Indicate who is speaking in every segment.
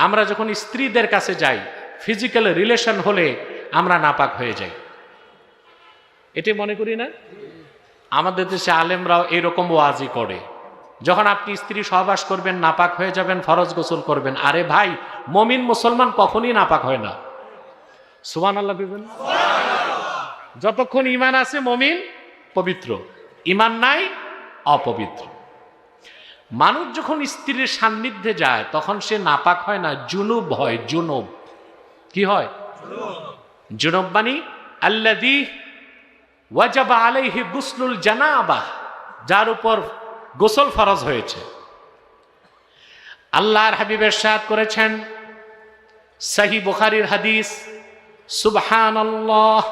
Speaker 1: আমরা যখন স্ত্রীদের কাছে যাই, ফিজিক্যাল রিলেশন হলে আমরা নাপাক হয়ে যাই, এটাই মনে করি না? আমাদের দেশে আলেমরাও এরকম ওয়াজি করে, যখন আপনি স্ত্রী সহবাস করবেন নাপাক হয়ে যাবেন, ফরজ গোসল করবেন। আরে ভাই, মমিন মুসলমান কখনই নাপাক হয় না। সুবহানাল্লাহ দিবেন। যতক্ষণ ঈমান আছে মমিন পবিত্র, ঈমান নাই অপবিত্র। মানুষ যখন স্ত্রীর সান্নিধ্যে যায় তখন সে নাপাক হয় না, জুনুব হয়। জুনুব কি হয়? জুনুব মানে আল্লাযী ওয়াজাবা আলাইহি গুসলুল জানাবাহ, যার উপর গোসল ফরজ হয়েছে। আল্লাহর হাবিব ইরশাদ করেছেন, সহিহ বুখারীর হাদিস, সুবহানাল্লাহ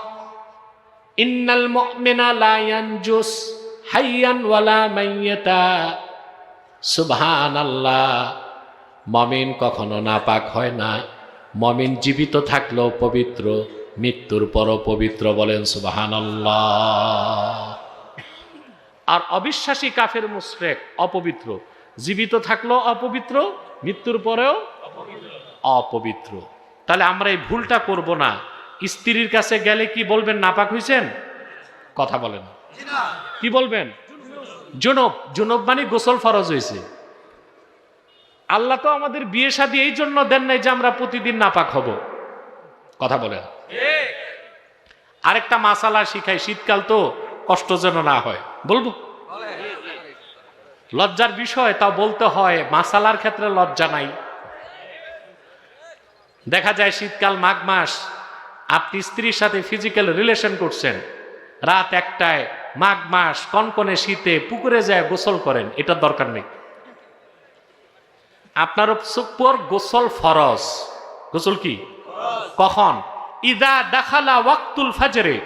Speaker 1: ইন্নাল মুমিনা লা ইয়ানজুস হাইয়ান ওয়ালা মাইয়াতা। সুবহানাল্লাহ, মুমিন কখনো নাপাক হয় না, মুমিন জীবিত থাকলেও পবিত্র, মৃত্যুর পরও পবিত্র। বলেন সুবহানাল্লাহ। আর অবিশ্বাসী কাফের মুশরিক অপবিত্র, জীবিত থাকলেও অপবিত্র, মৃত্যুর পরেও অপবিত্র। তাহলে আমরা এই ভুলটা করব না। স্ত্রীর কাছে গেলে কি বলবেন? নাপাক হইছেন? কথা বলেন, কি বলবেন? জুনুব। জুনুব মানে গোসল ফরজ হয়েছে। আল্লাহ তো আমাদের বিয়ে শাদী এই জন্য দেন নাই যে আমরা প্রতিদিন নাপাক হব। কথা বলেন। আরেকটা মাসালা শিখাই, শীতকাল তো কষ্ট যেন না হয়, বলবো? লজ্জার বিষয়, তাও বলতে হয়। মাসালার ক্ষেত্রে লজ্জা নাই। দেখা যায় শীতকাল মাঘ মাস, আপনি স্ত্রীর সাথে ফিজিক্যাল রিলেশন করছেন, রাত 1টায়, মাঘ মাস, কনকনে শীতে পুকুরে যায় গোসল করেন, এটার দরকার নেই। আপনার উপর গোসল ফরজ। গোসল কি? কখন? ইদা দাখালা ওয়াক্তুল ফাজরে,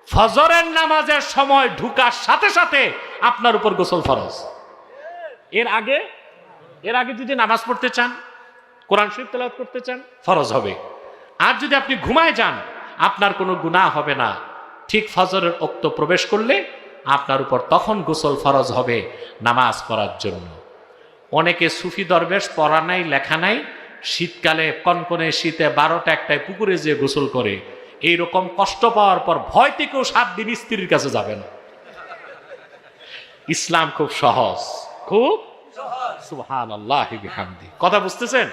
Speaker 1: ফজরের নামাজের সময় ঢুকার সাথে সাথে আপনার উপর গোসল ফরজ। এর আগে যদি নামাজ পড়তে চান, কোরআন শরীফ তেলাওয়াত করতে চান, ফরজ হবে। আর যদি আপনি ঘুমায় যান, আপনার কোনো গুনাহ হবে না। ঠিক ফজরের ওক্ত প্রবেশ করলে আপনার উপর তখন গোসল ফরজ হবে নামাজ পড়ার জন্য। অনেকে সুফি দরবেশ, পড়া নাই লেখা নাই, শীতকালে কনকনে শীতে 12টা 1টায় পুকুরে যেয়ে গোসল করে। এইরকম কষ্ট পাওয়ার পর ভয় থেকেও 7 দিন স্ত্রীর কাছে যাবে না। ইসলাম খুব সহজ, খুব সুবহানাল্লাহি বিহামদি। কথা বুঝতেছেন?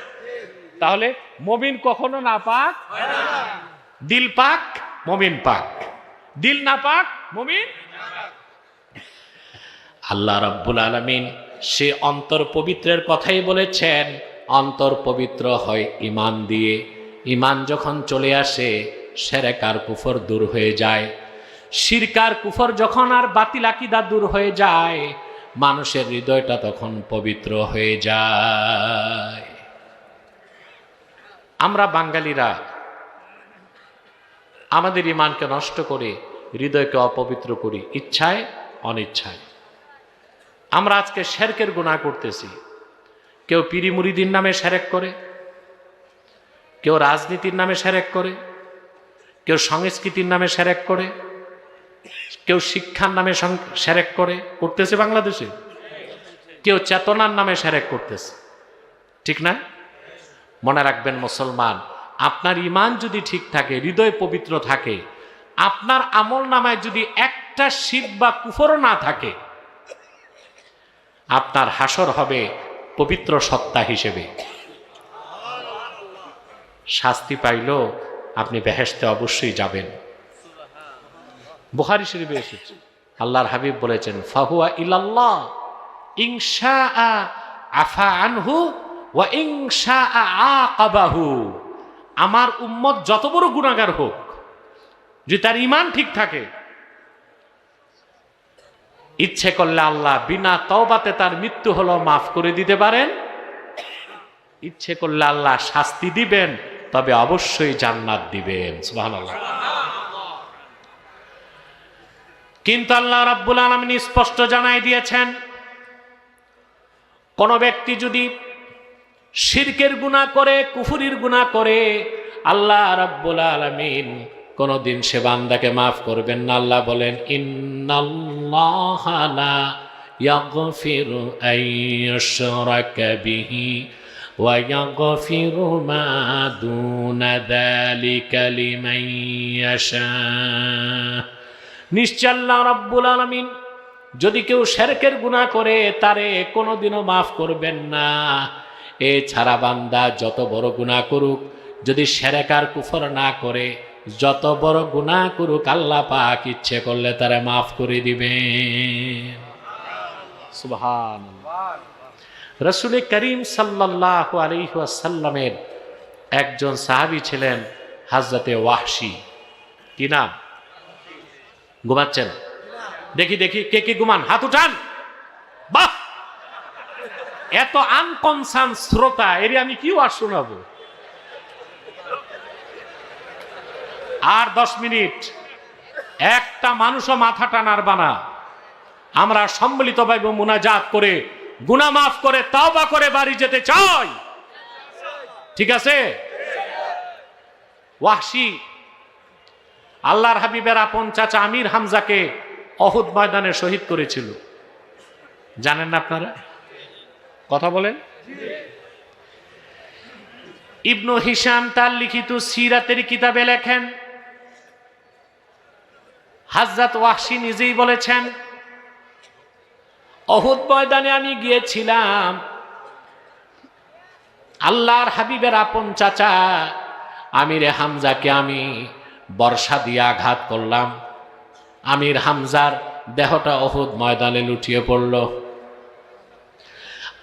Speaker 1: তাহলে মুমিন কখনো নাপাক হয় না। দিল পাক, মুমিন পাক। দিল নাপাক, মুমিন। আল্লাহ রাব্বুল আলামিন সে অন্তর পবিত্রের কথাই বলেছেন। অন্তর পবিত্র হয় ঈমান দিয়ে। ঈমান যখন চলে আসে, শিরক আর কুফর দূর হয়ে যায়। শিরক আর কুফর যখন আর বাতিল আকীদা দূর হয়ে যায়, মানুষের হৃদয়টা তখন পবিত্র হয়ে যায়। আমরা বাঙালিরা আমাদের ঈমানকে নষ্ট করে হৃদয়কে অপবিত্র করি, ইচ্ছায় অনিচ্ছায়। আমরা আজকে শিরকের গুনাহ করতেছি। কেউ পীরি মুরিদির নামে শিরক করে, কেউ রাজনীতির নামে শিরক করে, কেউ সংস্কৃতির নামে শিরক করে, কেউ শিক্ষার নামে শিরক করে, করতেছে বাংলাদেশে। কেউ চেতনার নামে শিরক করতেছে, ঠিক না? মনে রাখবেন মুসলমান, আপনার ঈমান যদি ঠিক থাকে, হৃদয় পবিত্র থাকে, আপনার আমল নামায় যদি একটা শিরক বা কুফরও না থাকে, আপনার হাসর হবে পবিত্র সত্তা হিসেবে। শাস্তি পাইলেও আপনি বেহেশতে অবশ্যই যাবেন। বুখারী শরীফে এসেছে, আল্লাহর হাবিব বলেছেন, ফাহুয়া ইলাল্লাহ ইনশাআ আফা আনহু ওয়া ইনশাআ আকাবাহু। আমার উম্মত যত বড় গুনাহগার হোক, যদি তার ঈমান ঠিক থাকে, ইচ্ছে করলে আল্লাহ বিনা তওবাতে তার মৃত্যু হলো মাফ করে দিতে পারেন। ইচ্ছে করলে আল্লাহ শাস্তি দিবেন, তবে অবশ্যই জান্নাত দিবেন। সুবহানাল্লাহ। কিন্তু আল্লাহ রাব্বুল আলামিন স্পষ্ট জানাই দিয়েছেন, কোন ব্যক্তি যদি শিরকের গুনাহ করে, কুফরির গুনাহ করে, আল্লাহ রাব্বুল আলামিন কোনদিন সে বান্দাকে মাফ করবেন না। আল্লাহ বলেন, ইন্নাল্লাহা লা ইয়াগফিরু আন ইউশরাকা বিহি ويغفر ما دون ذلك لمن يشاء নিশ্চয় আল্লাহ রাব্বুল আলামিন যদি কেউ শিরকের গুনাহ করে তারে কোনোদিনও মাফ করবেন না। এছাড়া বান্দা যত বড় গুনাহ করুক, যদি শিরক আর কুফর না করে, যত বড় গুনাহ করুক, আল্লাহ পাক ইচ্ছে করলে তারে মাফ করে দিবেন। সুবহানাল্লাহ। রাসূল করিম সাল্লাল্লাহু আলাইহি ওয়াসাল্লামের একজন সাহাবী ছিলেন হযরতে ওয়াহশী। কি নাম? ঘুমাচ্ছেন? দেখি দেখি কে কে ঘুমান, হাত উঠান। বাহ, এত আনকনসার্ন শ্রোতা, এর আমি কি আর শোনাবো? আর 10 মিনিট, একটা মানুষও মাথা টানার বানা। আমরা সম্মিলিতভাবে মুনাজাত করে গুনাহ মাফ করে তাওবা করে বাড়ি যেতে চাই, ঠিক আছে? ওয়াহশী আল্লাহর হাবিবের আপন চাচা আমির হামজাকে অহুদ ময়দানে শহীদ করেছিল, জানেন না আপনারা? কথা বলেন। ইবনু হিশাম তার লিখিত সিরাতের কিতাবে লেখেন, হযরত ওয়াহশী নিজেই বলেছেন, অহুদ ময়দানে আমি গিয়েছিলাম, আল্লাহর হাবিবের আপন চাচা আমির হামজাকে আমি বর্ষা দিয়ে আঘাত করলাম। আমির হামজার দেহটা অহুদ ময়দানে লুটিয়ে পড়ল।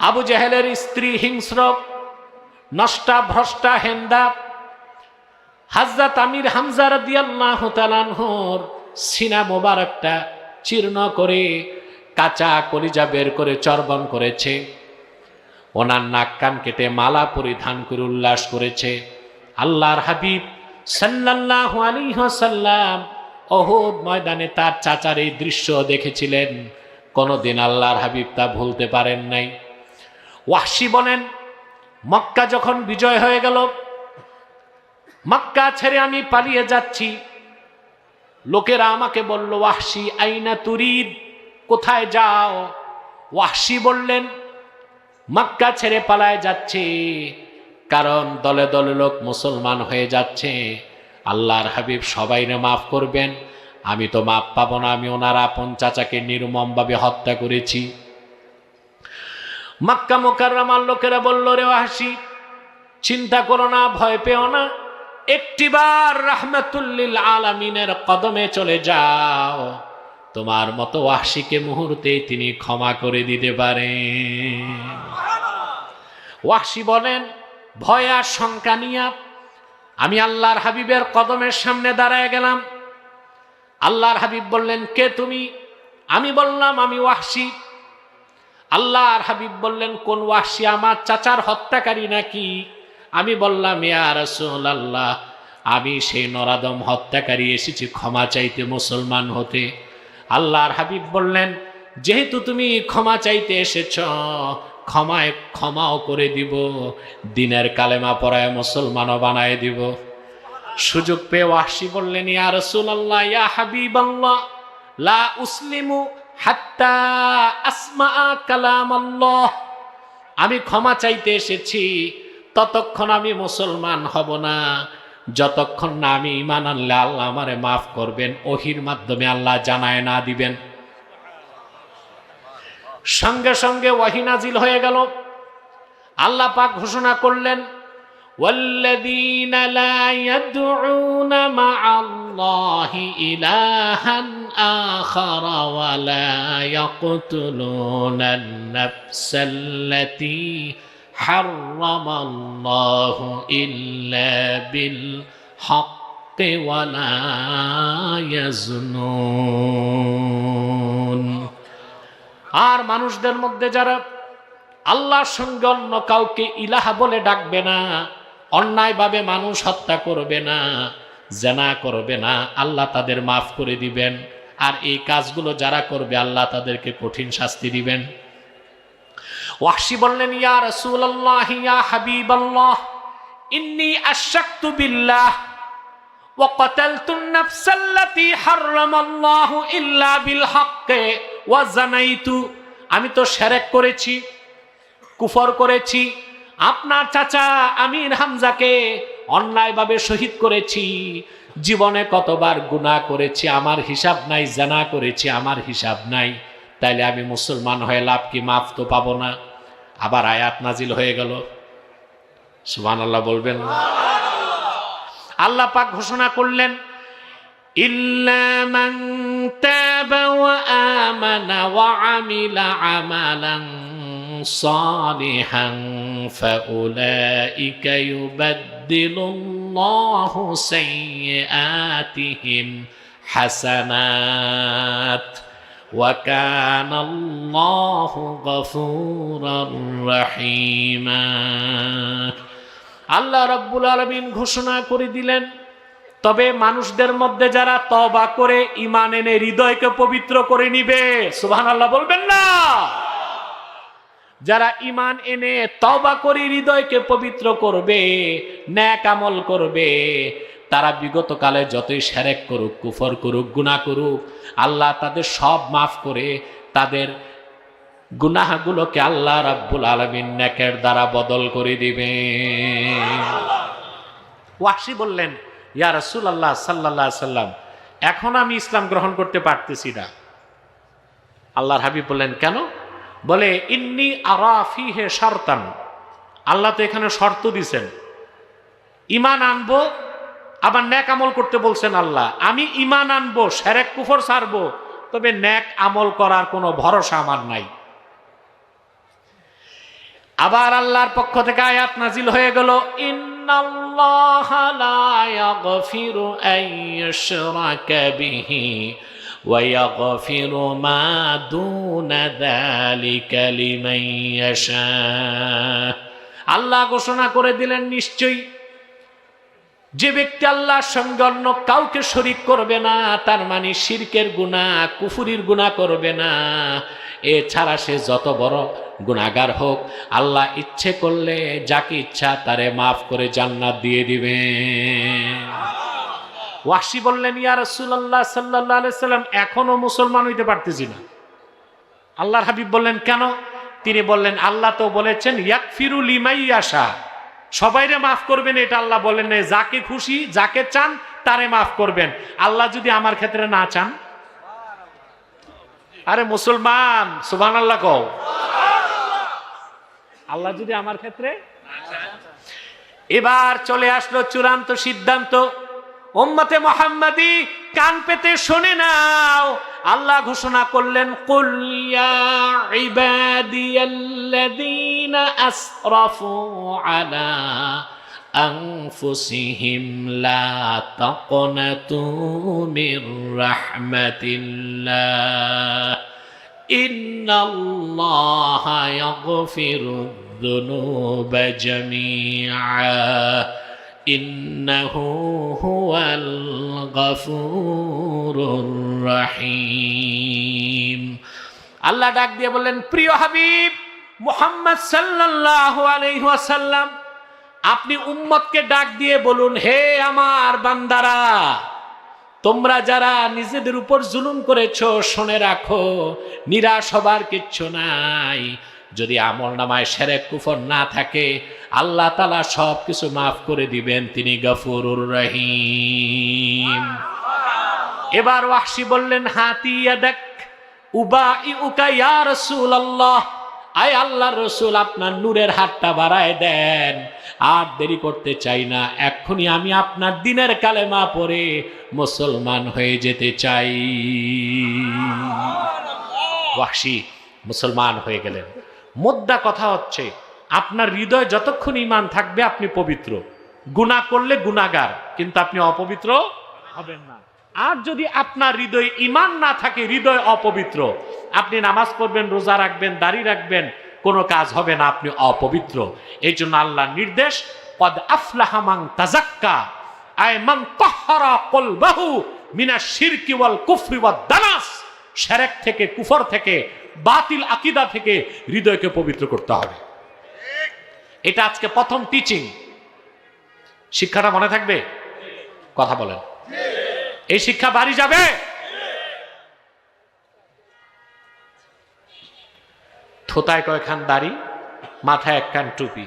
Speaker 1: আবু জেহেলের স্ত্রী হিংস্র, নষ্টা, ভ্রষ্টা, হেন্দা হযরত আমির হামজা রাদিয়াল্লাহু তাআলা আনহুর সিনা মোবারকটা চীর্ণ করে কাঁচা কলিজা বের করে চর্বণ করেছে, ওনার নাক কান কেটে মালা পরিধান করে উল্লাস করেছে। আল্লাহর হাবিব সাল্লাল্লাহু আলাইহি ওয়াসাল্লাম উহুদ ময়দানে তার চাচার এই দৃশ্য দেখেছিলেন, কোনোদিন আল্লাহর হাবিব তা ভুলতে পারেন নাই। ওয়াহশী বলেন, মক্কা যখন বিজয় হয়ে গেল, মক্কা ছেড়ে আমি পালিয়ে যাচ্ছি, লোকেরা আমাকে বলল, ওয়াহশী আইনা তুরিদ, কোথায় যাও? ওয়াহশী বললেন, মক্কা ছেড়ে পালায় যাচ্ছে, কারণ দলে দলে লোক মুসলমান হয়ে যাচ্ছে। আল্লাহর হাবিব সবাইরে মাফ করবেন, আমি তো মাফ পাবো না, আমি ওনার আপন চাচাকে নির্মমভাবে হত্যা করেছি। মক্কা মুকাররমার লোকেরা বলল, রে ওয়াহশী, চিন্তা করো না, ভয় পেও না, একটিবার রাহমাতুল লিল আলামিনের কদমে চলে যাও, তোমার মতো ওয়াহশীকে মুহূর্তেই তিনি ক্ষমা করে দিতে পারেন। ওয়াহশী বলেন, ভয় আর শঙ্কা নিয়া আমি আল্লাহর হাবিবের কদমের সামনে দাঁড়ায় গেলাম। আল্লাহর হাবিব বললেন, কে তুমি? আমি বললাম, আমি ওয়াহশী। আল্লাহর হাবিব বললেন, কোন ওয়াহশী? আমার চাচার হত্যাকারী নাকি? আমি বললাম, ইয়া রাসূলুল্লাহ, আমি সেই নরাদম হত্যাকারী, এসেছি ক্ষমা চাইতে, মুসলমান হতে। আল্লাহর হাবিব বললেন, যেহেতু তুমি ক্ষমা চাইতে এসেছ, ক্ষমাও করে দিব, দিনের কালেমা পড়ায় মুসলমানও বানায় দিব। সুযোগ পেয়ে ওয়াহশী বললেন, ইয়া রাসূলুল্লাহ, ইয়া হাবিবাল্লাহ, লা উসলিমু হাত্তা আসমা কালামাল্লাহ, আমি ক্ষমা চাইতে এসেছি, ততক্ষণ আমি মুসলমান হব না যতক্ষণ না আমি ঈমান আনলে আল্লাহ আমারে মাফ করবেন, ওহির মাধ্যমে আল্লাহ জানায় না দিবেন। সঙ্গে সঙ্গে ওয়াহি নাজিল হয়ে গেল। আল্লাহ পাক ঘোষণা করলেন, ওয়াল্লাযীনা লা ইয়াদউনা মা'আল্লাহি ইলাহান আখারা ওয়া লা ইয়াকতুলুনান নাফসাল্লাতী হারামাল্লাহু ইল্লা বিল হাক্কি ওয়া লা ইয়াজনুন। আর মানুষদের মধ্যে যারা আল্লাহর সঙ্গে অন্য কাউকে ইলাহা বলে ডাকবে না, অন্যায়ভাবে মানুষ হত্যা করবে না, জেনা করবে না, আল্লাহ তাদের মাফ করে দিবেন। আর এই কাজগুলো যারা করবে আল্লাহ তাদেরকে কঠিন শাস্তি দিবেন। ওয়াহশী বললেন, ইয়া রাসূলুল্লাহ, ইয়া হাবিবাল্লাহ, ইন্নী আশরাকতু বিল্লাহ ওয়া কাতালতুন নাফসাল্লাতী হারামাল্লাহু ইল্লা বিল হাক্কি ওয়া জানাইতু, আমি তো শিরক করেছি, কুফর করেছি, আপনার চাচা আমির হামজাকে অন্যায়ভাবে শহীদ করেছি, জীবনে কতবার গুনাহ করেছি আমার হিসাব নাই, জানা করেছি আমার হিসাব নাই, তাইলে আমি মুসলমান হয়ে লাভ কি? মাফ তো পাবো না। আবার আয়াত নাজিল হয়ে গেল, সুবহানাল্লাহ বলবেন না? আল্লাহ পাক ঘোষণা করলেন, ইল্লা মান তাবা ওয়া আমানা ওয়া আমিলা আমালান সালিহান ফাউলাইকা ইউবাদদিলুল্লাহু সাইয়্যাতিহিম হাসানাত ওয়া কানাল্লাহু গফুরার রহিমা। আল্লাহ রাব্বুল আলামিন ঘোষণা করে দিলেন, তবে মানুষদের মধ্যে যারা তওবা করে ঈমান এনে হৃদয়কে পবিত্র করে নিবে, সুবহানাল্লাহ বলবেন না? যারা ঈমান এনে তওবা করে হৃদয়কে পবিত্র করবে, নেক আমল করবে, তারা বিগত কালে যতই শিরক করুক, কুফর করুক, গুনাহ করুক, আল্লাহ তাদের সব মাফ করে তাদের গুনাহগুলোকে আল্লাহ রাব্বুল আলামিন নেকের দ্বারা বদল করে দিবেন। ওয়াহশী বললেন, ইয়া রাসূলুল্লাহ সাল্লাল্লাহু আলাইহি সাল্লাম, এখন আমি ইসলাম গ্রহণ করতে পারতেছি না। আল্লাহর হাবিব বললেন, কেন? বলে, ইন্নী আরা ফীহি শারতান, আল্লাহ তো এখানে শর্ত দিয়েছেন, ঈমান আনবো আবার নেক আমল করতে বলছেন আল্লাহ। আমি ঈমান আনবো, শিরক কুফর ছাড়বো, তবে নেক আমল করার কোনো ভরসা আমার নাই। আবার আল্লাহর পক্ষ থেকে আয়াত নাজিল হয়ে গেল, ইন্নাল্লাহা লা ইয়াগফিরু আন ইউশরাকা বিহি ওয়া ইয়াগফিরু মা দুনা যালিকা লিমান ইয়াশা। আল্লাহ ঘোষণা করে দিলেন, নিশ্চয়ই যে ব্যক্তি আল্লাহর সঙ্গে অন্য কাউকে শরীক করবে না, তার মানে শিরকের গুনাহ, কুফরির গুনাহ করবে না, এছাড়া সে যত বড় গুনাহগার হোক, আল্লাহ ইচ্ছে করলে যাকে ইচ্ছা তারে মাফ করে জান্নাত দিয়ে দিবে। ওয়াহশী বললেন, ইয়া রাসূলুল্লাহ সাল্লাল্লাহু আলাইহি সাল্লাম, এখনো মুসলমান হইতে পারতেছি না। আল্লাহর হাবিব বললেন, কেন? তিনি বললেন, আল্লাহ তো বলেছেন ইয়াগফিরু লিমান ইয়াশা, সবাইরে মাফ করবেন, এটা আল্লাহ বলেন না। যাকে খুশি, যাকে চান তারে মাফ করবেন। আল্লাহ যদি আমার ক্ষেত্রে না চান, আরে মুসলমান সুবহানাল্লাহ কও, আল্লাহ যদি আমার ক্ষেত্রে। এবার চলে আসলো চূড়ান্ত সিদ্ধান্ত, উম্মতে মুহাম্মাদি কান পেতে শুনে নাও। আল্লাহ ঘোষণা করলেন, কুল ইয়া ইবাদিয়াল্লাযীনা আসরাফু আলা আনফুসিহিম লা তাকনাতু মির রাহমাতিল্লাহ ইন্নাল্লাহা ইয়াগফিরুয যুনুবা জামিআ ইন্নাহু হুয়াল গফুরুর রহিম। আল্লাহ ডাক দিয়ে বললেন, প্রিয় হাবিব মুহাম্মদ সাল্লাল্লাহু আলাইহি ওয়াসাল্লাম, আপনি উম্মতকে ডাক দিয়ে বলুন, হে আমার বান্দারা, তোমরা যারা নিজেদের উপর জুলুম করেছো, শুনে রাখো, নিরাশ হবার কিচ্ছু নাই। যদি আমল নামায় শিরক কুফর না থাকে, আল্লাহ তাআলা সব কিছু মাফ করে দিবেন, তিনি গফুরুর রহিম। এবার ওয়াহশী বললেন, হাতি ইয়াদাক উবাইউকা ইয়া রাসূলুল্লাহ, আয় আল্লাহর রাসূল, আপনার নূরের হাতটা বাড়ায় দেন, আর দেরি করতে চাই না, এক্ষুনি আমি আপনার দিনের কালেমা পড়ে মুসলমান হয়ে যেতে চাই। ওয়াহশী মুসলমান হয়ে গেলেন। মুদ্রা কথা হচ্ছে, আপনার হৃদয় যতক্ষণ ঈমান থাকবে আপনি পবিত্র, গুনাহ করলে গুনাহগার, কিন্তু আপনি অপবিত্র হবেন না। আর যদি আপনার হৃদয়ে ঈমান না থাকে, হৃদয় অপবিত্র, আপনি নামাজ পড়বেন, রোজা রাখবেন, দাড়ি রাখবেন, কোনো কাজ হবে না, আপনি অপবিত্র। এই জন্য আল্লাহর নির্দেশ, কদ আফলাহা মান তাযাক্কা, আয় মান তাহহারা কলবাহু মিনাশ শিরকি ওয়াল কুফরি ওয়াদ দানাস, শিরক থেকে, কুফর থেকে, বাতিল আকীদা থেকে হৃদয়কে পবিত্র করতে হবে। এটা আজকে প্রথম টিচিং। শিক্ষাটা মনে থাকবে? কথা বলেন, এই শিক্ষা বাড়ি যাবে? থোতায় কয়খান দাড়ি, মাথায় একখান টুপি,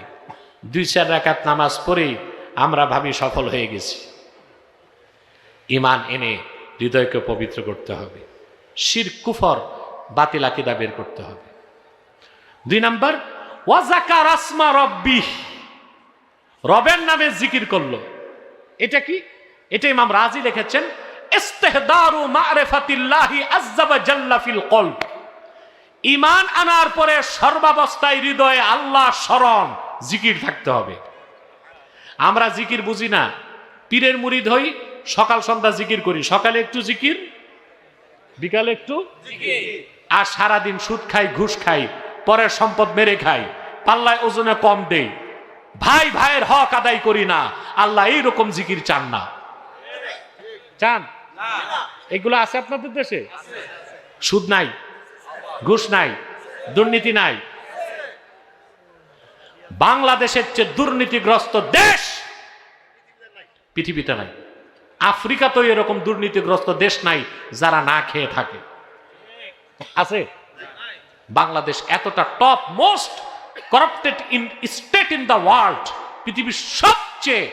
Speaker 1: 2-4 রাকাত নামাজ পড়েই আমরা ভাবি সফল হয়ে গেছি। ঈমান এনে হৃদয়কে পবিত্র করতে হবে, শিরক কুফর বাতিল আকীদা বের করতে হবে। 2 নাম্বার, ওয়া যাকারা আসমা রাব্বিহ, রবের নামে জিকির করলো। এটা কি? এটা ইমাম রাজি লিখেছেন, ইস্তিহদারু মা'রিফাতিল্লাহি আযজা ওয়া জাল্লা ফিল কলব। ঈমান আনার পরে সর্বাবস্থায় হৃদয়ে আল্লাহ স্মরণ, জিকির থাকতে হবে। আমরা জিকির বুঝি না, পীরের মুরিদ হই, সকাল সন্ধ্যা জিকির করি, সকালে একটু জিকির, বিকালে একটু জিকির, আর সারাদিন সুদ খাই, ঘুষ খাই, পরের সম্পদ মেরে খাই, পাল্লায় ওজনে কম দেই, ভাই ভাইয়ের হক আদায় করি না। আল্লাহ এইরকম জিকির চান না। চান? এগুলো আছে আপনাদের দেশে? সুদ নাই, ঘুষ নাই, দুর্নীতি নাই। বাংলাদেশের চেয়ে দুর্নীতিগ্রস্ত দেশ পৃথিবীতে নাই। আফ্রিকাতেও এরকম দুর্নীতিগ্রস্ত দেশ নাই যারা না খেয়ে থাকে। আছে? বাংলাদেশ এতটা top most corrupted in state in the world. পৃথিবীর সবচেয়ে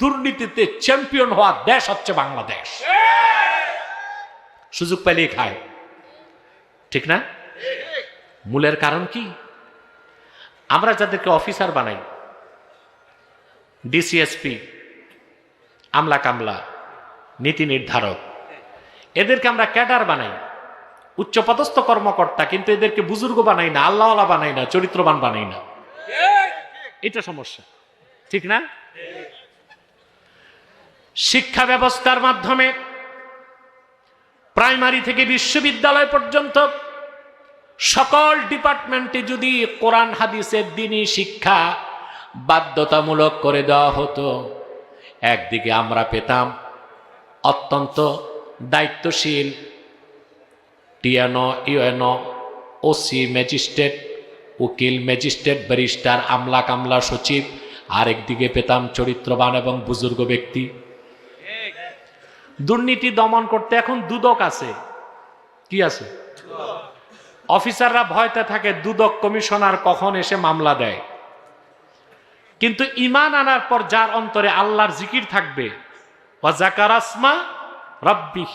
Speaker 1: দুর্নীতিতে চ্যাম্পিয়ন হওয়া দেশ হচ্ছে বাংলাদেশ। সুযোগ পেলেই খায়, ঠিক না? মূলের কারণ কি? আমরা যাদেরকে অফিসার বানাই, ডিসিএসপি, আমলা কামলা, নীতি নির্ধারক, এদেরকে আমরা ক্যাডার বানাই, উচ্চপদস্থ কর্মকর্তা, কিন্তু এদেরকে বুজুর্গ বানাই না, আল্লাহওয়ালা বানাই না, চরিত্রবান বানাই না। এটা সমস্যা, ঠিক না? শিক্ষা ব্যবস্থার মাধ্যমে প্রাইমারি থেকে বিশ্ববিদ্যালয় পর্যন্ত সকল ডিপার্টমেন্টে যদি কোরআন হাদিসের দ্বীনি শিক্ষা বাধ্যতামূলক করে দেওয়া হতো, একদিকে আমরা পেতাম অত্যন্ত দায়িত্বশীল টিএনও, ইউএনও, ওসি, ম্যাজিস্ট্রেট, উকিল, ম্যাজিস্ট্রেট, ব্যারিস্টার, আমলা কামলা, সচিব, আরেকদিকে পেতাম চরিত্রবান এবং বুজুর্গ ব্যক্তি। দুর্নীতি দমন করতে এখন দুদক আছে। কি আছে? অফিসাররা ভয়তে থাকে দুদক কমিশনার কখন এসে মামলা দেয়। কিন্তু ঈমান আনার পর যার অন্তরে আল্লাহর জিকির থাকবে, ওয়া যাকারা আসমা রাব্বিহ,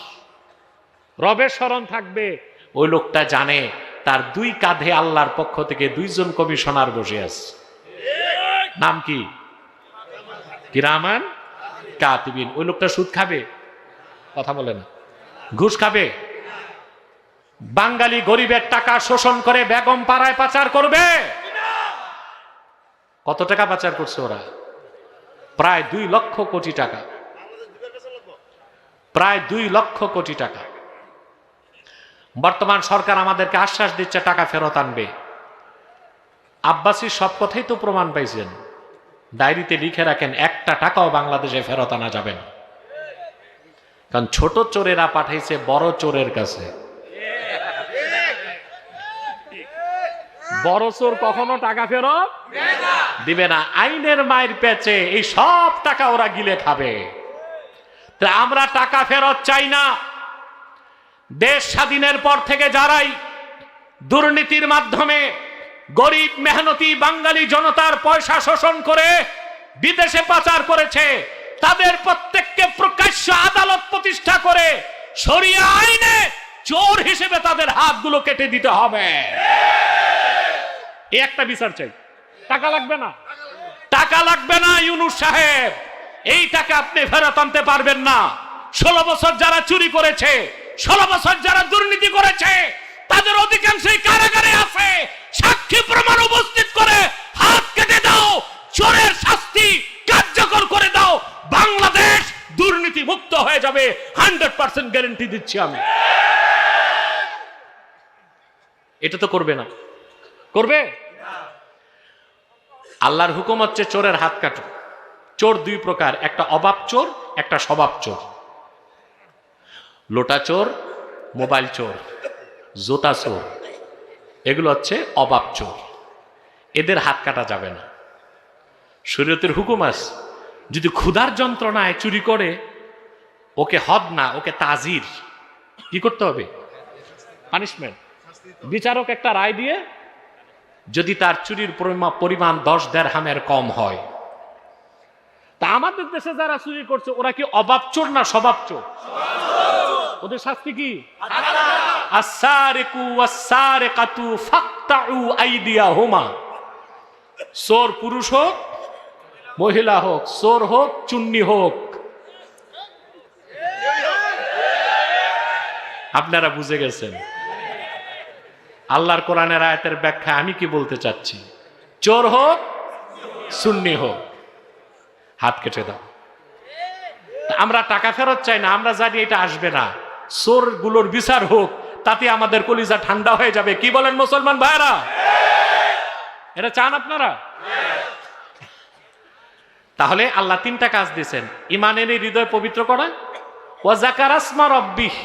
Speaker 1: রবের স্মরণ থাকবে, ওই লোকটা জানে তার 2 কাঁধে আল্লাহর পক্ষ থেকে 2 জন কমিশনার বসে আছে। নাম কি? কিরামান কাতিবিন। ওই লোকটা সুদ খাবে? কথা বলে না। ঘুষ খাবে? বাঙালি গরিবের টাকা শোষণ করে বেগম পাড়ায় পাচার করবে? কত টাকা পাচার করছে ওরা? প্রায় 2 লক্ষ কোটি টাকা। প্রায় 2 লক্ষ কোটি টাকা। বর্তমান সরকার আমাদেরকে আশ্বাস দিচ্ছে টাকা ফেরত আনবে। আব্বাসীর সব কথাই তো প্রমাণ পাইছেন, ডায়েরিতে লিখে রাখেন, 1টা টাকাও বাংলাদেশে ফেরত আনা যাবে না। কারণ ছোট চোরেরা পাঠাইছে বড় চোরের কাছে। বড় চোর কখনো টাকা ফেরত দিবে না। আইনের মায়ের পেছে এই সব টাকা ওরা গিলে খাবে। আমরা টাকা ফেরত চাই না। দেশ স্বাধীনের পর থেকে যারাই দুর্নীতির মাধ্যমে গরিব মেহনতি বাঙালি জনতার পয়সা শোষণ করে বিদেশে পাচার করেছে, তাদের প্রত্যেককে প্রকাশ্য আদালত প্রতিষ্ঠা করে শরিয়া আইনে চোর হিসেবে তাদের হাতগুলো কেটে দিতে হবে। এই একটা বিচার চাই। টাকা লাগবে না, টাকা লাগবে না ইউনূস সাহেব, এই টাকা আপনি ফেরত আনতে পারবেন না। 16 বছর যারা চুরি করেছে, 16 বছর যারা দুর্নীতি করেছে, তাদের অধিকাংশই কারাগারে আছে। সাক্ষী প্রমাণ উপস্থিত করে হাত কেটে দাও, চোরের শাস্তি কার্যকর করে দাও, বাংলাদেশ দুর্নীতি মুক্ত হয়ে যাবে। 100% গ্যারান্টি দিচ্ছি আমি। এটা তো করবে না। করবে? আল্লাহর হুকুম হচ্ছে চোরের হাত কাটো। চোর 2 প্রকার, একটা অভাব চোর, একটা স্বভাব চোর। লোটা চোর, মোবাইল চোর, জুতা চোর, এগুলো হচ্ছে অভাব চোর। এদের হাত কাটা যাবে না। শরীয়তের হুকুম আছে, যদি ক্ষুধার যন্ত্রণায় চুরি করে, ওকে হদ না, ওকে তাজির কি করতে হবে? পানিশমেন্ট। বিচারক একটা রায় দিয়ে যদি তার চুরির পরিমাণ 10 দিরহামের কম হয়। তা আমাদের দেশে যারা চুরি করছে ওরা কি অভাব চোর না স্বভাব চোর? ওদের শাস্তি কি? আস-সারিকু ওয়াস-সারিকাতু ফাকতাউ আইদিয়াহুমা। চোর পুরুষ হোক মহিলা হোক, চোর হোক চুন্নি হোক, আপনারা বুঝে গেছেন আল্লাহর কোরআনের আয়াতের ব্যাখ্যা আমি কি বলতে চাচ্ছি। চোর হোক সুন্নি হোক, হাত কেটে দাও। আমরা টাকা ফেরত চাই না, আমরা জানি এটা আসবে না। চোর গুলোর বিচার হোক, তাতে আমাদের কলিজা ঠান্ডা হয়ে যাবে। কি বলেন মুসলমান ভাইরা? এটা চান আপনারা? তাহলে আল্লাহ 3টা কাজ দিয়েছেন। ঈমান এনে হৃদয় পবিত্র করা, ওয়া যাকারাসমা রাব্বিহ,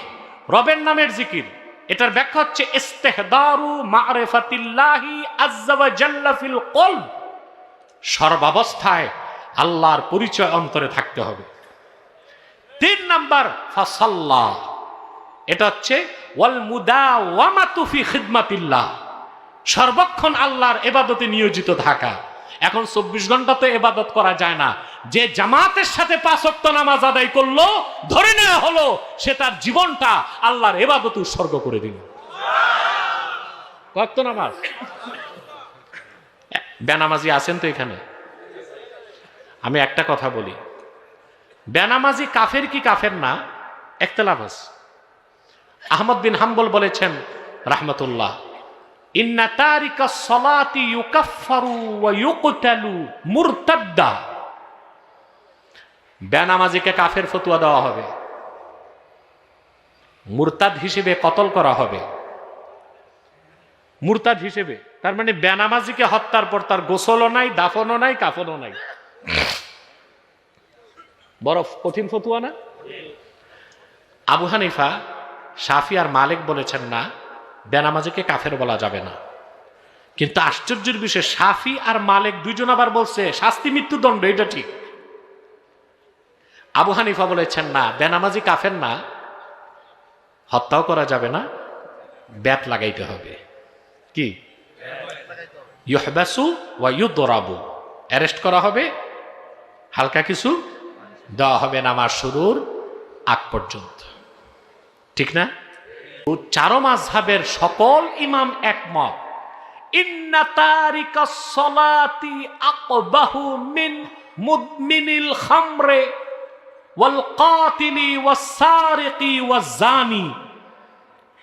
Speaker 1: রবের নামের জিকির। এটার ব্যাখ্যা হচ্ছে ইস্তিহদারু মারিফাতিল্লাহি আযজা ওয়া জাল্লা ফিল কলব। সর্বাবস্থায় আল্লাহর পরিচয় অন্তরে থাকতে হবে। 3 নাম্বার ফাসাল্লা, এটা হচ্ছে ওয়াল মুদাওয়ামাতু ফি খিদমাতিল্লাহ, সর্বক্ষণ আল্লাহর ইবাদতে নিয়োজিত থাকা। এখন 24 ঘন্টা তো ইবাদত করা যায় না। যে জামাতের সাথে 5 ওয়াক্ত নামাজ আদায় করলো, ধরে নেওয়া হলো সে তার জীবনটা আল্লাহর ইবাদতে উৎসর্গ করে দিল। কত নামাজ? বেনামাজি আছেন তো এখানে? আমি একটা কথা বলি, বেনামাজি কাফের কি কাফের না ইখতিলাফ আছে। আহমদ বিন হাম্বল বলেছেন রাহমাতুল্লাহ, ইন্না তারিকাস সালাতি ইউকাফফারু ওয়া ইউকতালু মুরতাদ্দা। বেনামাজিকে কাফের ফতোয়া দেওয়া হবে, মুরতাদ হিসেবে কতল করা হবে। মুরতাদ হিসেবে, তার মানে বেনামাজিকে হত্যার পর তার গোসলও নাই, দাফনও নাই, কাফনও নাই। বড় কঠিন ফতোয়া না? আবু হানিফা, শাফি আর মালিক বলেছেন না, বেনামাজিকে কাফের বলা যাবে না। কিন্তু আশ্চর্যের বিষয়, শাফি আর মালিক দুইজন আবার বলছে শাস্তি মৃত্যুদণ্ড, এটা ঠিক। আবু হানিফা বলেছেন না, বেনামাজি কাফের না, হত্যাও করা যাবে না, ব্যাট লাগাইতে হবে। কি? ইউহবাসু ওয়া ইউদরাবু, অ্যারেস্ট করা হবে, হালকা কিছু দেওয়া হবে নামাজ শুরুর আগ পর্যন্ত। ঠিক না? চারো মাযহাবের সকল ইমাম একমত, ইন্না তারিকাস সালাতি আকবাহু মিন মুদমিনিল খামরে ওয়াল কাতিলি ওয়াস সারিকি ওয়াজ জানি।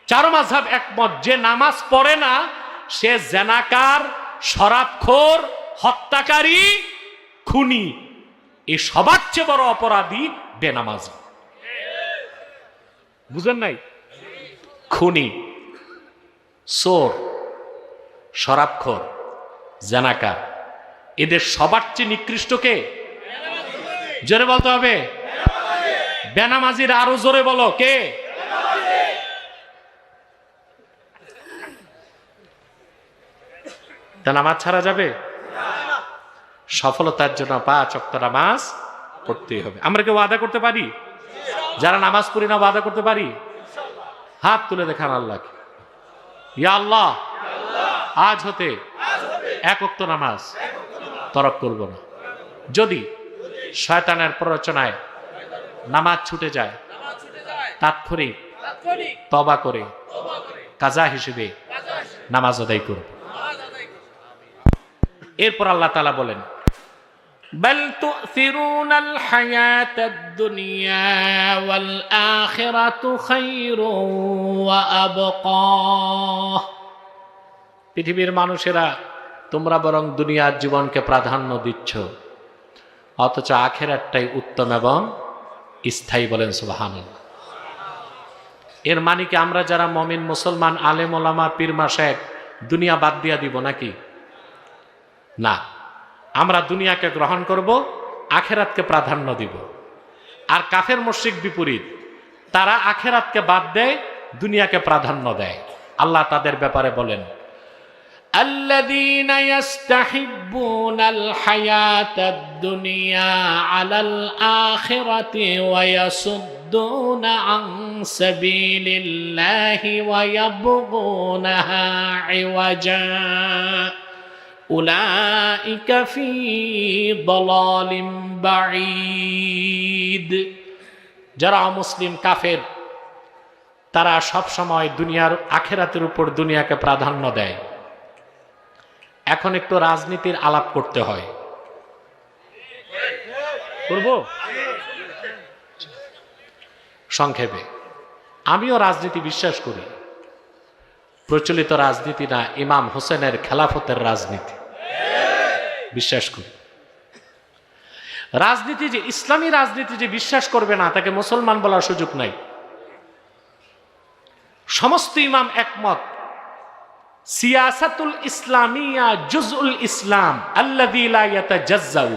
Speaker 1: চারো মাযহাব একমত, যে নামাজ পড়ে না সে জেনাকার, শরাবখোর, হত্যাকারী, খুনি, এই সবার চেয়ে বড় অপরাধী বেনামাজি। বুঝেন নাই? খুনি, চোর, শরাবখোর, জেনাকার, এদের সবার চেয়ে নিকৃষ্ট কে? জোরে বলতে হবে। বেনামাজির আরো জোরে বলো, কে? তা নামাজ ছাড়া যাবে? সফলতার জন্য 5 ওয়াক্ত নামাজ পড়তেই হবে। আমরা কি ওয়াদা করতে পারি? যারা নামাজ পড়ি না ওয়াদা করতে পারি? হাত তুলে দেখান আল্লাহকে, ইয়া আল্লাহ, আজ হতে 1 ওয়াক্ত নামাজ তরক করব না। যদি শয়তানের প্ররোচনায় নামাজ ছুটে যায়, তাৎক্ষণিক তওবা করে কাজা হিসেবে নামাজ আদায় করব। এরপর আল্লাহ তাআলা বলেন, বাল তুসিরুনাল হায়াতাদ দুনিয়া ওয়াল আখিরাতু খায়রুন ওয়া আবকা। পৃথিবীর মানুষেরা তোমরা বরং দুনিয়ার জীবনকে প্রাধান্য দিচ্ছ, অথচ আখিরাতটাই উত্তম এবং স্থায়ী। বলেন সুবহানাল্লাহ। এর মানে কি আমরা যারা মুমিন মুসলমান, আলেম ওলামা, পীর মাশায়েখ দুনিয়া বাদ দিয়া দিব নাকি? না, আমরা দুনিয়াকে গ্রহণ করব, আখেরাতকে প্রাধান্য দিব। আর কাফের মুশরিক বিপরীত, তারা আখেরাতকে বাদ দেয়, দুনিয়াকে প্রাধান্য দেয়। আল্লাহ তাদের ব্যাপারে বলেন, আল্লাযীনা ইস্তাহিব্বুনাল হায়াতাদ দুনিয়া আলাল আখিরাতি ওয়া ইয়াসুদ্দুনা আন সাবিলিল্লাহি ওয়া ইয়াবগুনাহা ইওয়াজা উলাইকা ফি দালালিম বাঈদ। যারা মুসলিম কাফের তারা সব সময় দুনিয়ার আখিরাতের উপর দুনিয়াকে প্রাধান্য দেয়। এখন একটু রাজনীতির আলাপ করতে হয়, করব সংক্ষেপে। আমিও রাজনীতি বিশ্বাস করি, প্রচলিত রাজনীতি না, ইমাম হোসেনের খেলাফতের রাজনীতি বিশ্বাস করি। রাজনীতি যে ইসলামী রাজনীতি যে বিশ্বাস করবে না তাকে মুসলমান বলার সুযোগ নাই। সমস্ত ইমাম একমত, সিয়াসাতুল ইসলামিয়া জুজউল ইসলাম আল্লাযী লা ইয়াতাজাজ্জাউ।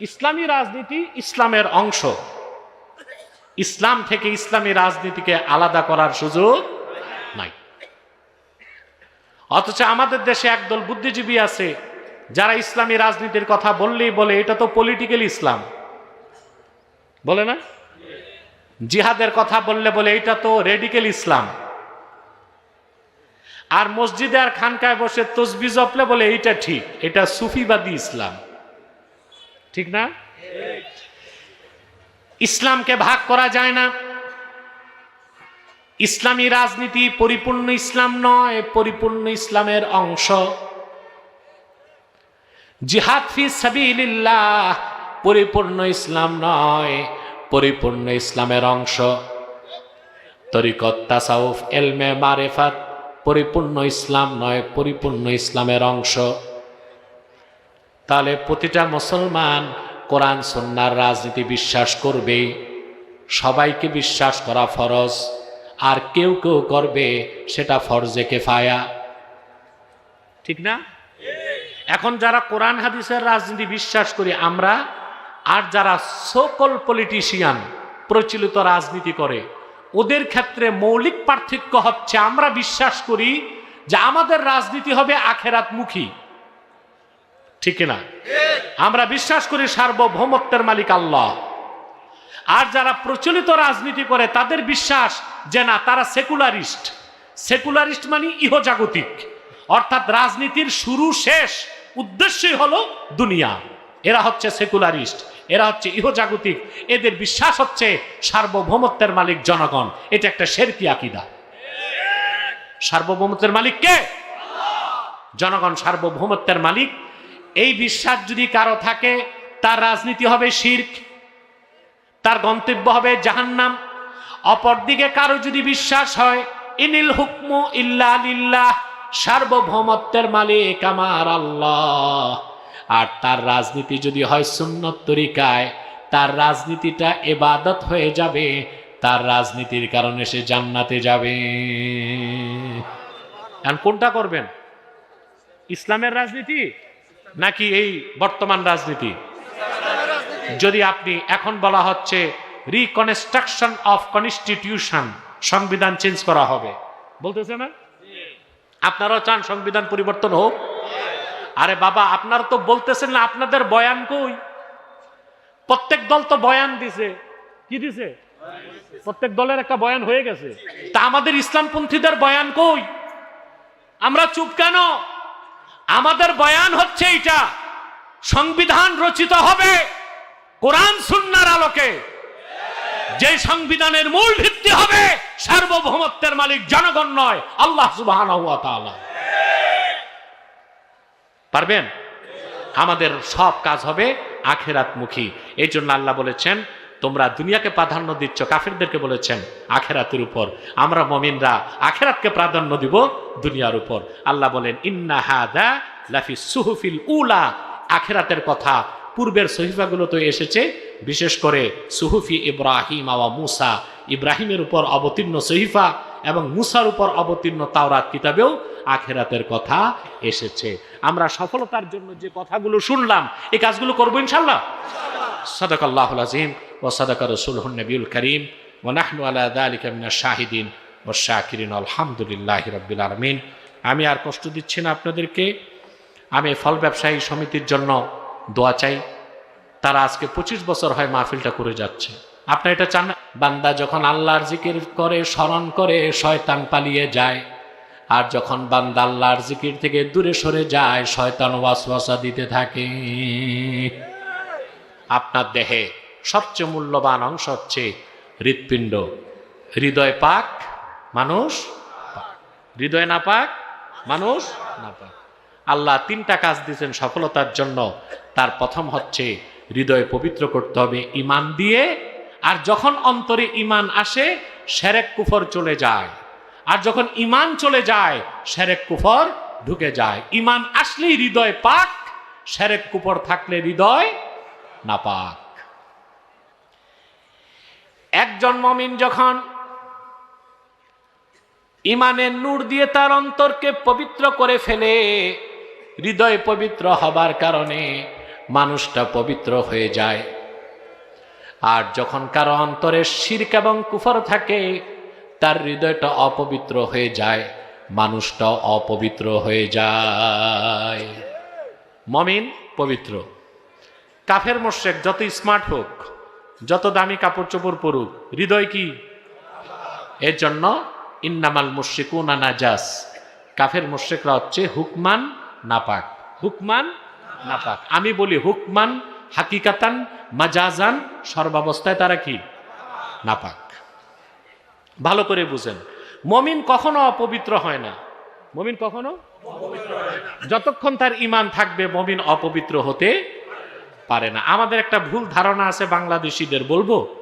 Speaker 1: ইসলামী রাজনীতি ইসলামের অংশ, ইসলাম থেকে ইসলামী রাজনীতিকে আলাদা করার সুযোগ নাই। অথচ আমাদের দেশে একদল বুদ্ধিজীবী আছে যারা ইসলামী রাজনীতির কথা বললেই বলে এটা তো পলিটিক্যাল ইসলাম, বলে না? জিহাদের কথা বললে বলে এটা তো রেডিক্যাল ইসলাম। আর মসজিদে আর খানকায় বসে তসবিহ জপলে বলে এইটা ঠিক, এটা সুফিবাদী ইসলাম। ঠিক না? ইসলামকে ভাগ করা যায় না। ইসলামী রাজনীতি পরিপূর্ণ ইসলাম নয়, পরিপূর্ণ ইসলামের অংশ। জিহাদ ফি সাবিলিল্লাহ পরিপূর্ণ ইসলাম নয়, পরিপূর্ণ ইসলামের অংশ। তরিকত, তাসাউফ, ইলমে মারিফাত পরিপূর্ণ ইসলাম নয়, পরিপূর্ণ ইসলামের অংশ। তাহলে প্রতিটা মুসলমান কোরআন সুন্নাহর রাজনীতি বিশ্বাস করবে, সবাইকে বিশ্বাস করা ফরজ, আর কেউ কেউ করবে সেটা ফরজে কিফায়া। ঠিক না? এখন যারা কোরআন হাদিসের রাজনীতি বিশ্বাস করি আমরা, আর যারা সকল পলিটিশিয়ান প্রচলিত রাজনীতি করে, ওদের ক্ষেত্রে মৌলিক পার্থক্য হচ্ছে আমরা বিশ্বাস করি যে আমাদের রাজনীতি হবে আখেরাতমুখী। ঠিক না? আমরা বিশ্বাস করি সার্বভৌমত্বের মালিক আল্লাহ। আর যারা প্রচলিত রাজনীতি করে তাদের বিশ্বাস যে না, তারা সেকুলারিস্ট। সেকুলারিস্ট মানে ইহজাগতিক, অর্থাৎ রাজনীতির শুরু শেষ উদ্দেশ্যই হলো দুনিয়া। এরা হচ্ছে সেকুলারিস্ট, এরা হচ্ছে ইহজাগতিক। এদের বিশ্বাস হচ্ছে সার্বভৌমত্বের মালিক জনগণ। এটা একটা শিরকি আকীদা। সার্বভৌমত্বের মালিক কে? জনগণ সার্বভৌমত্বের মালিক। এই বিশ্বাস যদি কারো থাকে তার রাজনীতি হবে শিরক, তার গন্তব্য হবে জাহান্নাম। অপরদিকে কারো যদি বিশ্বাস হয় ইনিল হুকমু ইল্লা লিল্লাহ, সার্বভৌমত্বের মালিক আমার আল্লাহ, আর তার রাজনীতি যদি হয় সুন্নত তরিকায়, তার রাজনীতিটা ইবাদত হয়ে যাবে, তার রাজনীতির কারণে সে জান্নাতে যাবে। এখন কোনটা করবেন? ইসলামের রাজনীতি নাকি এই বর্তমান রাজনীতি? যদি আপনি এখন বলা হচ্ছে রিকনস্ট্রাকশন অফ কনস্টিটিউশন, সংবিধান চেঞ্জ করা হবে বলতেছে না? আপনারাও চান সংবিধান পরিবর্তন হোক? আরে বাবা, আপনারা তো বলতেছেন না, আপনাদের বয়ান কই? প্রত্যেক দল তো বয়ান দিছে। কি দিছে? প্রত্যেক দলের একটা বয়ান হয়ে গেছে। তা আমাদের ইসলামপন্থীদের বয়ান কই? আমরা চুপ কেন? আমাদের বয়ান হচ্ছে এটা, সংবিধান রচিত হবে কোরআন সুন্নাহর আলোকে, যে সংবিধানের মূল ভিত্তি হবে সার্বভৌমত্বের মালিক জনগণ নয় আল্লাহ সুবহানাহু ওয়া তাআলা। পারবেন? আমাদের সব কাজ হবে আখিরাতমুখী। এই জন্য আল্লাহ বলেছেন তোমরা দুনিয়াকে প্রাধান্য দিচ্ছ, কাফিরদেরকে বলেছেন আখিরাতের উপর। আমরা মুমিনরা আখিরাতকে প্রাধান্য দিব দুনিয়ার উপর। আল্লাহ বলেন ইন্না হাদা লাফি সুহুফিল উলা। আখিরাতের কথা পূর্বের সহিফাগুলো তো এসেছে, বিশেষ করে সুহুফি ইব্রাহিম ওয়া মুসা, ইব্রাহিমের উপর অবতীর্ণ সহিফা এবং মুসার উপর অবতীর্ণ তাওরাত কিতাবেও আখিরাতের কথা এসেছে। আমরা সফলতার জন্য যে কথাগুলো শুনলাম এই কাজগুলো করবো ইনশাআল্লাহ। সাদাকাল্লাহুল আযীম ওয়া সাদাকা রাসূলুহুন নবিয়ুল কারীম ওয়া নাহনু আলা যালিকা মিনাশ শাহিদিন ওয়াশ শাকিরিন আলহামদুলিল্লাহি রাব্বিল আলামিন। আমি আর কষ্ট দিচ্ছি না আপনাদেরকে। আমি ফল ব্যবসায়ী সমিতির জন্য দোয়া চাই। তারা আজকে 25 বছর হয় মাহফিলটা করে যাচ্ছে। আপনি এটা চান না? বান্দা যখন আল্লাহর জিকির করে, স্মরণ করে, শয়তান পালিয়ে যায়। আর যখন বান্দা আল্লাহর জিকির থেকে দূরে সরে যায়, শয়তান ওয়াসওয়াসা দিতে থাকে। আপনার দেহে সবচেয়ে মূল্যবান অংশ হচ্ছে হৃৎপিণ্ড। হৃদয় পাক, মানুষ পাক। হৃদয় না পাক, মানুষ না পাক। আল্লাহ তিনটা কাজ দিয়েছেন সফলতার জন্য। তার প্রথম হচ্ছে হৃদয় পবিত্র করতে হবে ঈমান দিয়ে। আর যখন অন্তরে ঈমান আসে, শিরক কুফর চলে যায়। আর যখন ঈমান চলে যায়, শিরক কুফর ঢুকে যায়। ঈমান আসলেই হৃদয় পাক, শিরক কুফর থাকলে হৃদয় নাপাক। একজন মুমিন যখন ঈমানের নূর দিয়ে তার অন্তরকে পবিত্র করে ফেলে, হৃদয় পবিত্র হবার কারণে মানুষটা পবিত্র হয়ে যায়। আর যখন কারো অন্তরে শিরক এবং কুফর থাকে, তার হৃদয়টা অপবিত্র হয়ে যায়, মানুষটা অপবিত্র হয়ে যায়। মুমিন পবিত্র। কাফের মুশরিক যত স্মার্ট হোক, যত দামি কাপড় চোপড় পরুক, হৃদয় কি? এর জন্য ইন্নামাল মুশরিকুনা নাজাস, কাফের মুশরিকরা হচ্ছে হুকমান নাপাক। হুকমান নাপাক। আমি বলি হুকমান, হাকিকাতান, মাজাজান, সর্বাবস্থায় তারা কি? নাপাক। ভালো করে বুঝেন, মুমিন কখনো অপবিত্র হয় না। মুমিন কখনো যতক্ষণ তার ঈমান থাকবে, মুমিন অপবিত্র হতে পারে না। আমাদের একটা ভুল ধারণা আছে বাংলাদেশিদের, বলবো